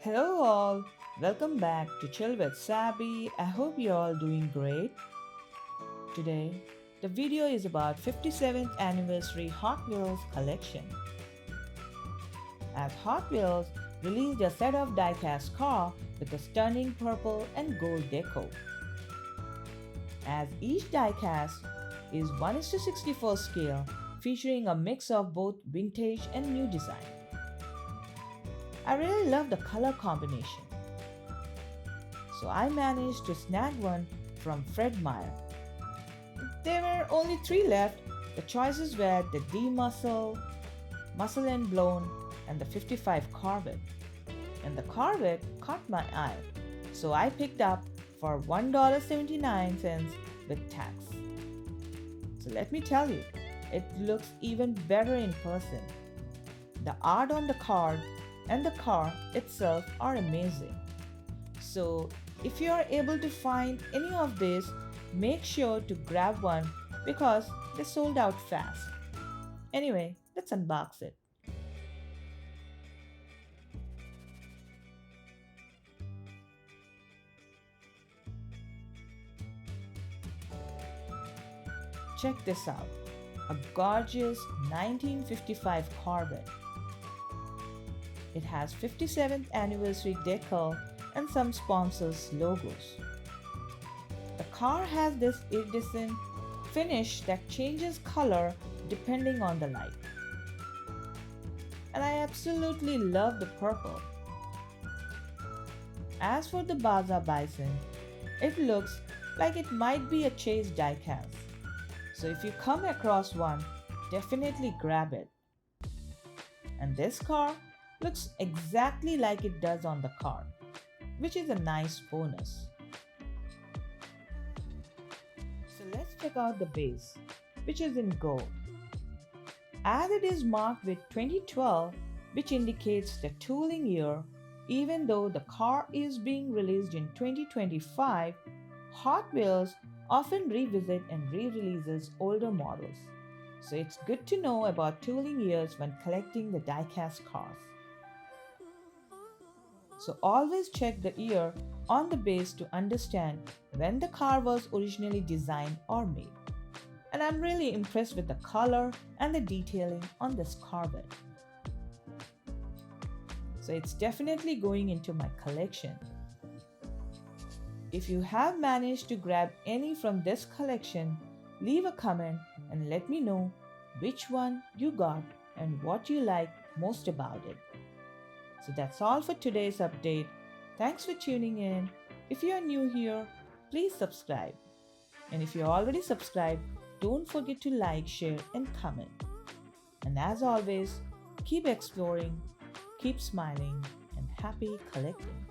Hello all, welcome back to Chill with Sabi. I hope you're all doing great. Today, the video is about 57th anniversary Hot Wheels collection. As Hot Wheels released a set of diecast car with a stunning purple and gold deco. As each diecast is 1:64 scale, featuring a mix of both vintage and new design. I really love the color combination, so I managed to snag one from Fred Meyer. There were only three left. The choices were the D Muscle and Blown, and the 55 Corvette. And the Corvette caught my eye, so I picked up for $1.79 with tax. So let me tell you, it looks even better in person. The art on the card and the car itself are amazing. So, if you are able to find any of these, make sure to grab one because they sold out fast. Anyway, let's unbox it. Check this out, a gorgeous 1955 Corvette. It has 57th anniversary decal and some sponsors' logos. The car has this iridescent finish that changes color depending on the light. And I absolutely love the purple. As for the Baza Bison, it looks like it might be a chase diecast. So if you come across one, definitely grab it. And this car looks exactly like it does on the card, which is a nice bonus. So let's check out the base, which is in gold. As it is marked with 2012, which indicates the tooling year, even though the car is being released in 2025, Hot Wheels often revisit and re-releases older models. So it's good to know about tooling years when collecting the diecast cars. So always check the year on the base to understand when the car was originally designed or made. And I'm really impressed with the color and the detailing on this Corvette. So it's definitely going into my collection. If you have managed to grab any from this collection, leave a comment and let me know which one you got and what you like most about it. So that's all for today's update. Thanks for tuning in. If you are new here, please subscribe. And if you're already subscribed, don't forget to like, share, and comment. And as always, keep exploring, keep smiling, and happy collecting.